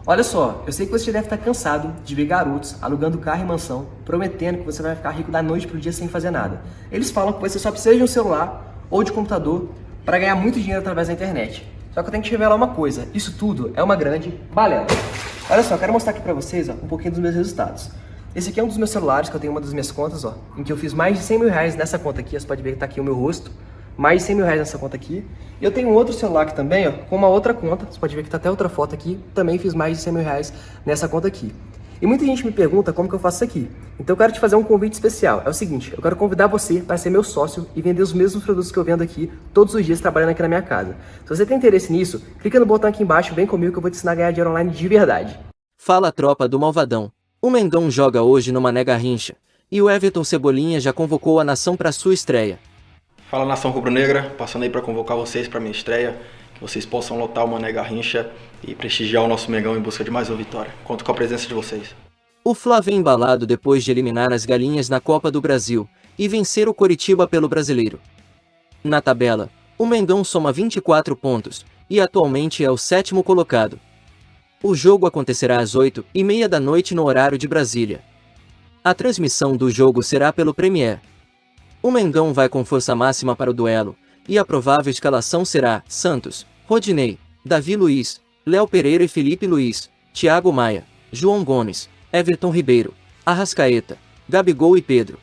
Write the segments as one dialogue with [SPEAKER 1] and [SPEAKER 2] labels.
[SPEAKER 1] Olha só, eu sei que você já deve estar cansado de ver garotos alugando carro e mansão, prometendo que você vai ficar rico da noite pro dia sem fazer nada. Eles falam que você só precisa de um celular ou de computador para ganhar muito dinheiro através da internet. Só que eu tenho que te revelar uma coisa, isso tudo é uma grande balela. Olha só, eu quero mostrar aqui pra vocês um pouquinho dos meus resultados. Esse aqui é um dos meus celulares, que eu tenho uma das minhas contas, em que eu fiz mais de 100 mil reais nessa conta aqui. Você pode ver que tá aqui o meu rosto. Mais de 100 mil reais nessa conta aqui. E eu tenho um outro celular aqui também, com uma outra conta. Você pode ver que tá até outra foto aqui. Também fiz mais de 100 mil reais nessa conta aqui. E muita gente me pergunta como que eu faço isso aqui. Então eu quero te fazer um convite especial. É o seguinte, eu quero convidar você para ser meu sócio e vender os mesmos produtos que eu vendo aqui todos os dias trabalhando aqui na minha casa. Se você tem interesse nisso, clica no botão aqui embaixo, vem comigo que eu vou te ensinar a ganhar dinheiro online de verdade.
[SPEAKER 2] Fala, tropa do Malvadão. O Mengão joga hoje no Mané Garrincha, e o Everton Cebolinha já convocou a nação para sua estreia.
[SPEAKER 3] Fala, nação rubro-negra, passando aí para convocar vocês para minha estreia, que vocês possam lotar o Mané Garrincha e prestigiar o nosso Mengão em busca de mais uma vitória. Conto com a presença de vocês.
[SPEAKER 2] O Fla vem embalado depois de eliminar as galinhas na Copa do Brasil e vencer o Coritiba pelo Brasileiro. Na tabela, o Mengão soma 24 pontos e atualmente é o 7º colocado. O jogo acontecerá às 8h30 da noite no horário de Brasília. A transmissão do jogo será pelo Premier. O Mengão vai com força máxima para o duelo, e a provável escalação será Santos, Rodinei, Davi Luiz, Léo Pereira e Felipe Luiz, Thiago Maia, João Gomes, Everton Ribeiro, Arrascaeta, Gabigol e Pedro.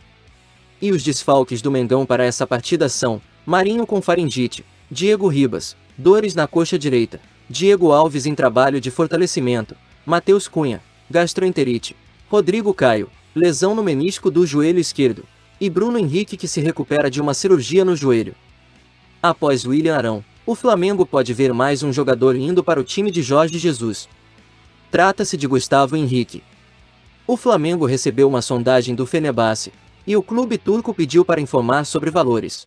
[SPEAKER 2] E os desfalques do Mengão para essa partida são Marinho com faringite, Diego Ribas, dores na coxa direita, Diego Alves em trabalho de fortalecimento, Matheus Cunha, gastroenterite, Rodrigo Caio, lesão no menisco do joelho esquerdo, e Bruno Henrique que se recupera de uma cirurgia no joelho. Após William Arão, o Flamengo pode ver mais um jogador indo para o time de Jorge Jesus. Trata-se de Gustavo Henrique. O Flamengo recebeu uma sondagem do Fenerbahçe, e o clube turco pediu para informar sobre valores.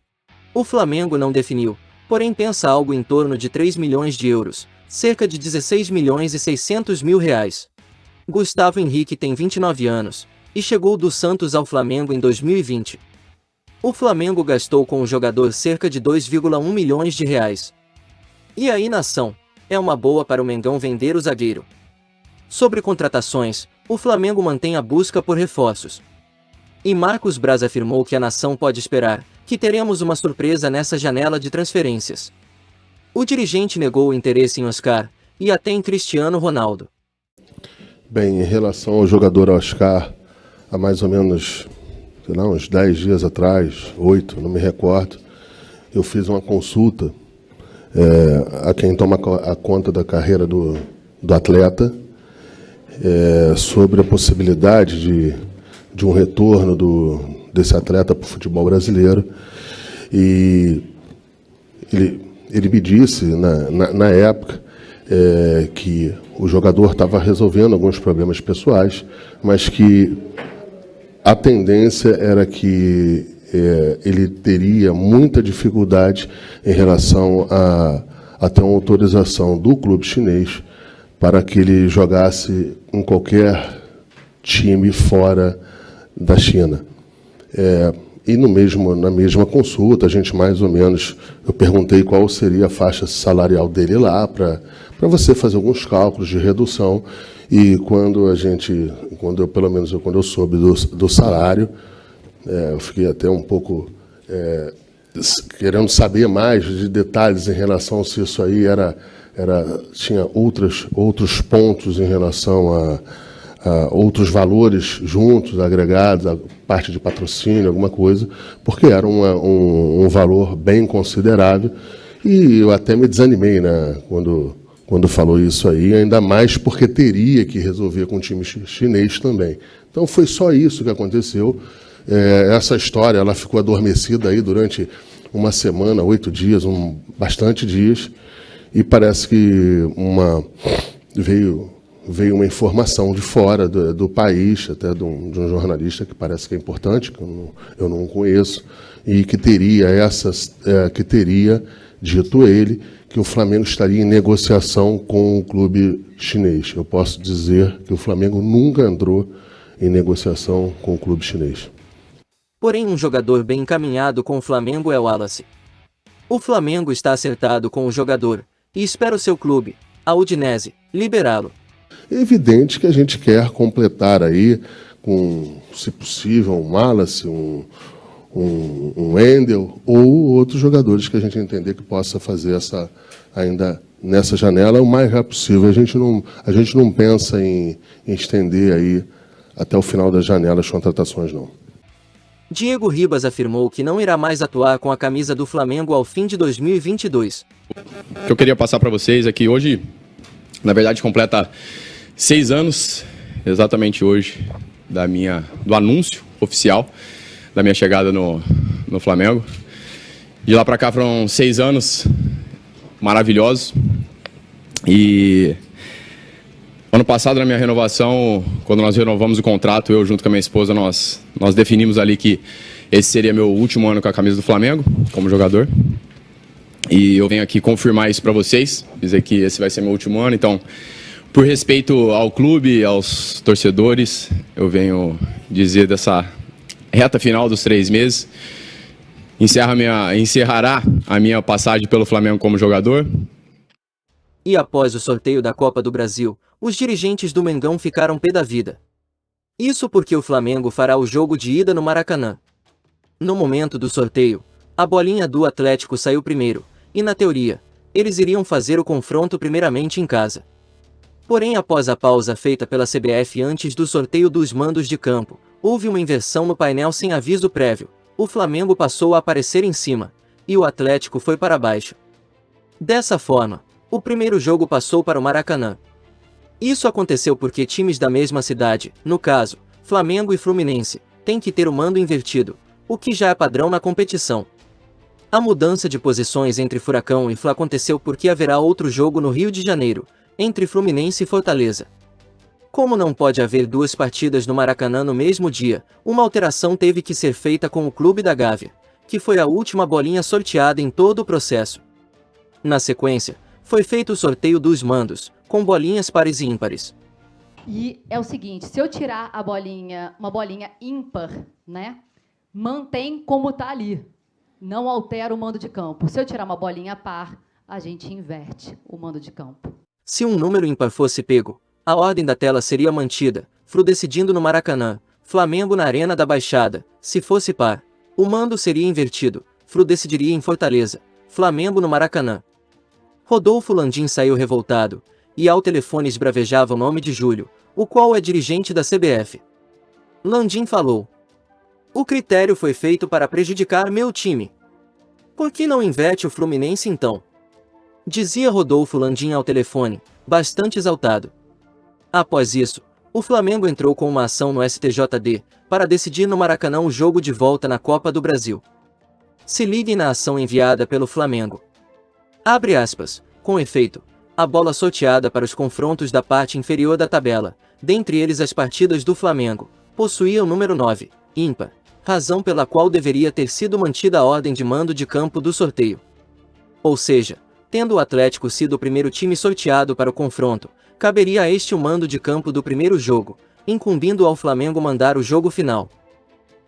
[SPEAKER 2] O Flamengo não definiu, porém pensa algo em torno de 3 milhões de euros, cerca de 16 milhões e 600 mil reais. Gustavo Henrique tem 29 anos, e chegou do Santos ao Flamengo em 2020. O Flamengo gastou com o jogador cerca de 2,1 milhões de reais. E aí, nação, é uma boa para o Mengão vender o zagueiro. Sobre contratações, o Flamengo mantém a busca por reforços. E Marcos Braz afirmou que a nação pode esperar que teremos uma surpresa nessa janela de transferências. O dirigente negou o interesse em Oscar e até em Cristiano Ronaldo.
[SPEAKER 4] Bem, em relação ao jogador Oscar, há mais ou menos, uns 10 dias atrás, 8, não me recordo, eu fiz uma consulta a quem toma a conta da carreira do atleta sobre a possibilidade de um retorno desse atleta para o futebol brasileiro. E ele me disse, na época, que o jogador estava resolvendo alguns problemas pessoais, mas que a tendência era que ele teria muita dificuldade em relação a ter uma autorização do clube chinês para que ele jogasse em qualquer time fora da China. E na mesma consulta, a gente mais ou menos, eu perguntei qual seria a faixa salarial dele lá, para você fazer alguns cálculos de redução. E quando eu soube do salário, eu fiquei até um pouco querendo saber mais de detalhes em relação a se isso aí tinha outros pontos em relação a outros valores juntos, agregados, a parte de patrocínio, alguma coisa, porque era um valor bem considerável. E eu até me desanimei, né, quando falou isso aí, ainda mais porque teria que resolver com o time chinês também. Então foi só isso que aconteceu. Essa história ela ficou adormecida aí durante uma semana, 8 dias, bastante dias, e parece que veio uma informação de fora do país, até de um jornalista que parece que é importante, que eu não conheço, e que teria dito ele, que o Flamengo estaria em negociação com o clube chinês. Eu posso dizer que o Flamengo nunca entrou em negociação com o clube chinês.
[SPEAKER 2] Porém, um jogador bem encaminhado com o Flamengo é o Wallace. O Flamengo está acertado com o jogador, e espera o seu clube, a Udinese, liberá-lo.
[SPEAKER 4] É evidente que a gente quer completar aí com, se possível, um Wallace, um Wendel ou outros jogadores que a gente entender que possa fazer ainda nessa janela o mais rápido possível. A gente não pensa em estender aí até o final da janela as contratações, não.
[SPEAKER 2] Diego Ribas afirmou que não irá mais atuar com a camisa do Flamengo ao fim de 2022.
[SPEAKER 5] O que eu queria passar para vocês é que hoje, na verdade, completa 6 anos, exatamente hoje, do anúncio oficial da minha chegada no Flamengo. De lá para cá foram 6 anos maravilhosos. E ano passado, na minha renovação, quando nós renovamos o contrato, eu junto com a minha esposa, nós definimos ali que esse seria meu último ano com a camisa do Flamengo, como jogador. E eu venho aqui confirmar isso para vocês, dizer que esse vai ser meu último ano. Então, por respeito ao clube, aos torcedores, eu venho dizer dessa reta final dos 3 meses, encerrará a minha passagem pelo Flamengo como jogador.
[SPEAKER 2] E após o sorteio da Copa do Brasil, os dirigentes do Mengão ficaram pé da vida. Isso porque o Flamengo fará o jogo de ida no Maracanã. No momento do sorteio, a bolinha do Atlético saiu primeiro, e na teoria, eles iriam fazer o confronto primeiramente em casa. Porém, após a pausa feita pela CBF antes do sorteio dos mandos de campo, houve uma inversão no painel sem aviso prévio. O Flamengo passou a aparecer em cima, e o Atlético foi para baixo. Dessa forma, o primeiro jogo passou para o Maracanã. Isso aconteceu porque times da mesma cidade, no caso, Flamengo e Fluminense, têm que ter o mando invertido, o que já é padrão na competição. A mudança de posições entre Furacão e Fla aconteceu porque haverá outro jogo no Rio de Janeiro, entre Fluminense e Fortaleza. Como não pode haver 2 partidas no Maracanã no mesmo dia, uma alteração teve que ser feita com o Clube da Gávea, que foi a última bolinha sorteada em todo o processo. Na sequência, foi feito o sorteio dos mandos, com bolinhas pares e ímpares.
[SPEAKER 6] E é o seguinte, se eu tirar uma bolinha ímpar, né, mantém como está ali. Não altera o mando de campo. Se eu tirar uma bolinha par, a gente inverte o mando de campo.
[SPEAKER 2] Se um número ímpar fosse pego, a ordem da tela seria mantida, Flu decidindo no Maracanã, Flamengo na Arena da Baixada. Se fosse par, o mando seria invertido, Flu decidiria em Fortaleza, Flamengo no Maracanã. Rodolfo Landim saiu revoltado, e ao telefone esbravejava o nome de Júlio, o qual é dirigente da CBF. Landim falou: "O critério foi feito para prejudicar meu time. Por que não inverte o Fluminense então?" Dizia Rodolfo Landim ao telefone, bastante exaltado. Após isso, o Flamengo entrou com uma ação no STJD, para decidir no Maracanã o jogo de volta na Copa do Brasil. Se liguem na ação enviada pelo Flamengo. Abre aspas, com efeito, a bola sorteada para os confrontos da parte inferior da tabela, dentre eles as partidas do Flamengo, possuía o número 9, ímpar, razão pela qual deveria ter sido mantida a ordem de mando de campo do sorteio. Ou seja, tendo o Atlético sido o primeiro time sorteado para o confronto, caberia a este o mando de campo do primeiro jogo, incumbindo ao Flamengo mandar o jogo final.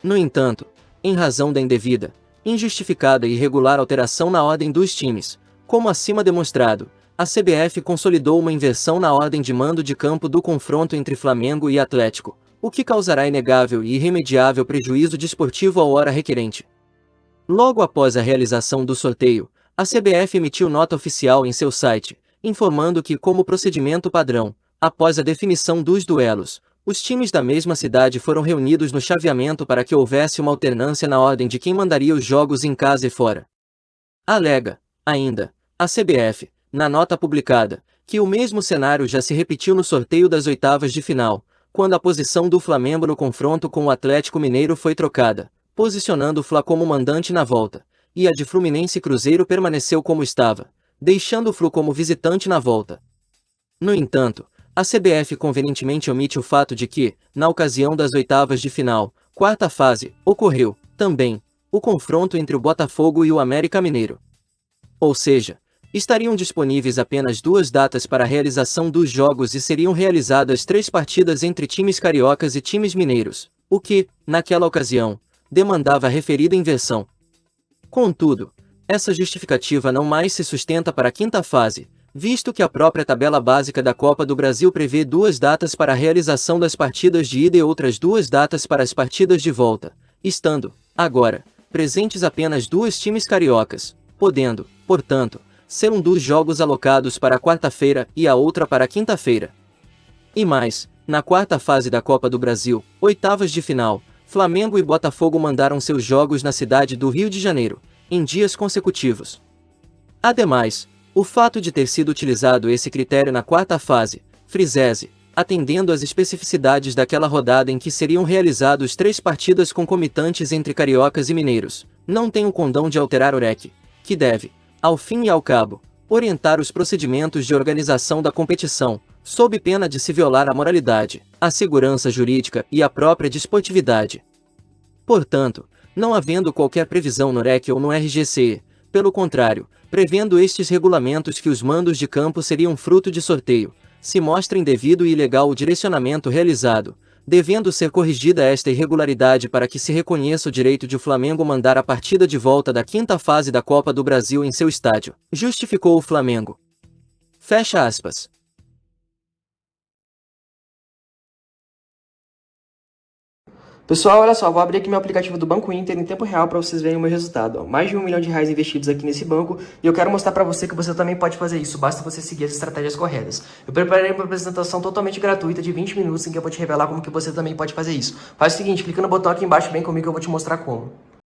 [SPEAKER 2] No entanto, em razão da indevida, injustificada e irregular alteração na ordem dos times, como acima demonstrado, a CBF consolidou uma inversão na ordem de mando de campo do confronto entre Flamengo e Atlético, o que causará inegável e irremediável prejuízo desportivo ao ora requerente. Logo após a realização do sorteio, a CBF emitiu nota oficial em seu site, informando que, como procedimento padrão, após a definição dos duelos, os times da mesma cidade foram reunidos no chaveamento para que houvesse uma alternância na ordem de quem mandaria os jogos em casa e fora. Alega, ainda, a CBF, na nota publicada, que o mesmo cenário já se repetiu no sorteio das oitavas de final, quando a posição do Flamengo no confronto com o Atlético Mineiro foi trocada, posicionando o Fla como mandante na volta, e a de Fluminense e Cruzeiro permaneceu como estava, deixando o Flu como visitante na volta. No entanto, a CBF convenientemente omite o fato de que, na ocasião das oitavas de final, quarta fase, ocorreu, também, o confronto entre o Botafogo e o América Mineiro. Ou seja, estariam disponíveis apenas 2 datas para a realização dos jogos e seriam realizadas 3 partidas entre times cariocas e times mineiros, o que, naquela ocasião, demandava a referida inversão. Contudo, essa justificativa não mais se sustenta para a quinta fase, visto que a própria tabela básica da Copa do Brasil prevê 2 datas para a realização das partidas de ida e outras 2 datas para as partidas de volta, estando, agora, presentes apenas 2 times cariocas, podendo, portanto, ser um dos jogos alocados para a quarta-feira e a outra para a quinta-feira. E mais, na quarta fase da Copa do Brasil, oitavas de final, Flamengo e Botafogo mandaram seus jogos na cidade do Rio de Janeiro, em dias consecutivos. Ademais, o fato de ter sido utilizado esse critério na quarta fase, frisese, atendendo às especificidades daquela rodada em que seriam realizados 3 partidas concomitantes entre cariocas e mineiros, não tem o condão de alterar o REC, que deve, ao fim e ao cabo, orientar os procedimentos de organização da competição, sob pena de se violar a moralidade, a segurança jurídica e a própria desportividade. Portanto, não havendo qualquer previsão no REC ou no RGCE, pelo contrário, prevendo estes regulamentos que os mandos de campo seriam fruto de sorteio, se mostra indevido e ilegal o direcionamento realizado, devendo ser corrigida esta irregularidade para que se reconheça o direito de o Flamengo mandar a partida de volta da quinta fase da Copa do Brasil em seu estádio, justificou o Flamengo. Fecha aspas.
[SPEAKER 1] Pessoal, olha só, vou abrir aqui meu aplicativo do Banco Inter em tempo real para vocês verem o meu resultado. Mais de R$1 milhão investidos aqui nesse banco e eu quero mostrar para você que você também pode fazer isso, basta você seguir as estratégias corretas. Eu preparei uma apresentação totalmente gratuita de 20 minutos em que eu vou te revelar como que você também pode fazer isso. Faz o seguinte, clica no botão aqui embaixo, vem comigo que eu vou te mostrar como.